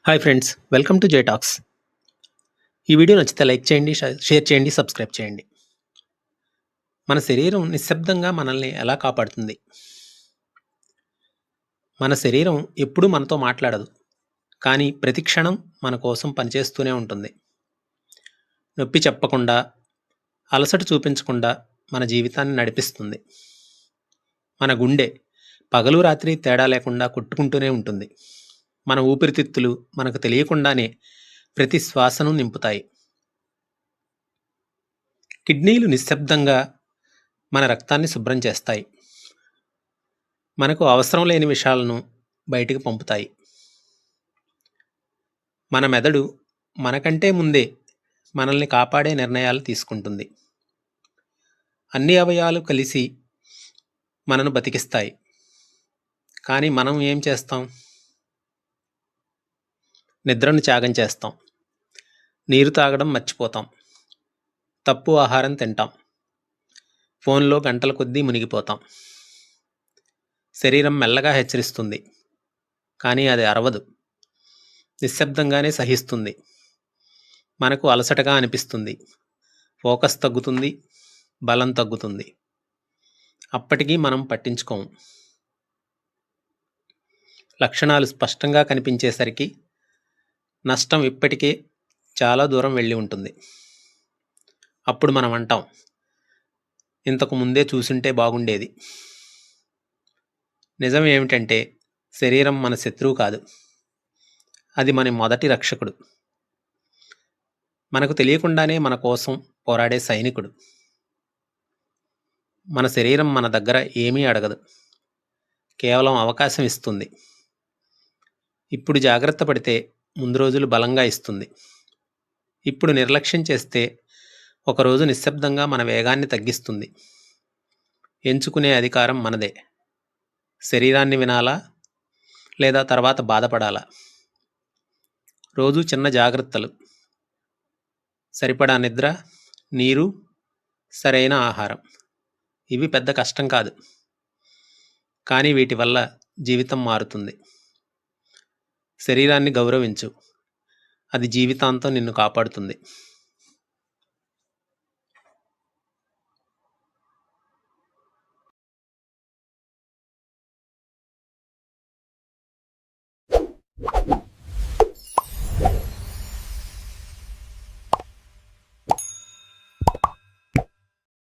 Hi friends, welcome to J talks. ఈ video నచ్చితే like చేయండి, షేర్ చేయండి, సబ్స్క్రైబ్ చేయండి. మన శరీరం నిశ్శబ్దంగా మనల్ని ఎలా కాపాడుతుంది? మన శరీరం ఎప్పుడూ మనతో మాట్లాడదు, కానీ ప్రతి క్షణం మన కోసం పనిచేస్తూనే ఉంటుంది. నొప్పి చెప్పకుండా, అలసట చూపించకుండా మన జీవితాన్ని నడిపిస్తుంది. మన గుండె పగలు రాత్రి తేడా లేకుండా కొట్టుకుంటూనే ఉంటుంది. మన ఊపిరితిత్తులు మనకు తెలియకుండానే ప్రతి శ్వాసను నింపుతాయి. కిడ్నీలు నిశ్శబ్దంగా మన రక్తాన్ని శుభ్రం చేస్తాయి. మనకు అవసరం లేని విషయాలను బయటికి పంపుతాయి. మన మెదడు మనకంటే ముందే మనల్ని కాపాడే నిర్ణయాలు తీసుకుంటుంది. అన్ని అవయవాలు కలిసి మనను బతికిస్తాయి. కానీ మనం ఏం చేస్తాం? నిద్రను త్యాగం చేస్తాం. నీరు తాగడం మర్చిపోతాం. తప్పు ఆహారం తింటాం. ఫోన్లో గంటల కొద్దీ మునిగిపోతాం. శరీరం మెల్లగా హెచ్చరిస్తుంది, కానీ అది అరవదు. నిశ్శబ్దంగానే సహిస్తుంది. మనకు అలసటగా అనిపిస్తుంది. ఫోకస్ తగ్గుతుంది, బలం తగ్గుతుంది. అప్పటికీ మనం పట్టించుకోము. లక్షణాలు స్పష్టంగా కనిపించేసరికి నష్టం ఇప్పటికే చాలా దూరం వెళ్ళి ఉంటుంది. అప్పుడు మనం అంటాం, ఇంతకు ముందే చూసుంటే బాగుండేది. నిజం ఏమిటంటే, శరీరం మన శత్రువు కాదు, అది మన మొదటి రక్షకుడు. మనకు తెలియకుండానే మన కోసం పోరాడే సైనికుడు. మన శరీరం మన దగ్గర ఏమీ అడగదు, కేవలం అవకాశం ఇస్తుంది. ఇప్పుడు జాగ్రత్త పడితే ముందు రోజులు బలంగా ఇస్తుంది. ఇప్పుడు నిర్లక్ష్యం చేస్తే ఒకరోజు నిశ్శబ్దంగా మన వేగాన్ని తగ్గిస్తుంది. ఎంచుకునే అధికారం మనదే. శరీరాన్ని వినాలా, లేదా తర్వాత బాధపడాలా? రోజు చిన్న జాగ్రత్తలు: సరిపడా నిద్ర, నీరు, సరైన ఆహారం. ఇవి పెద్ద కష్టం కాదు, కానీ వీటి వల్ల జీవితం మారుతుంది. శరీరాన్ని గౌరవించు, అది జీవితాంతం నిన్ను కాపాడుతుంది.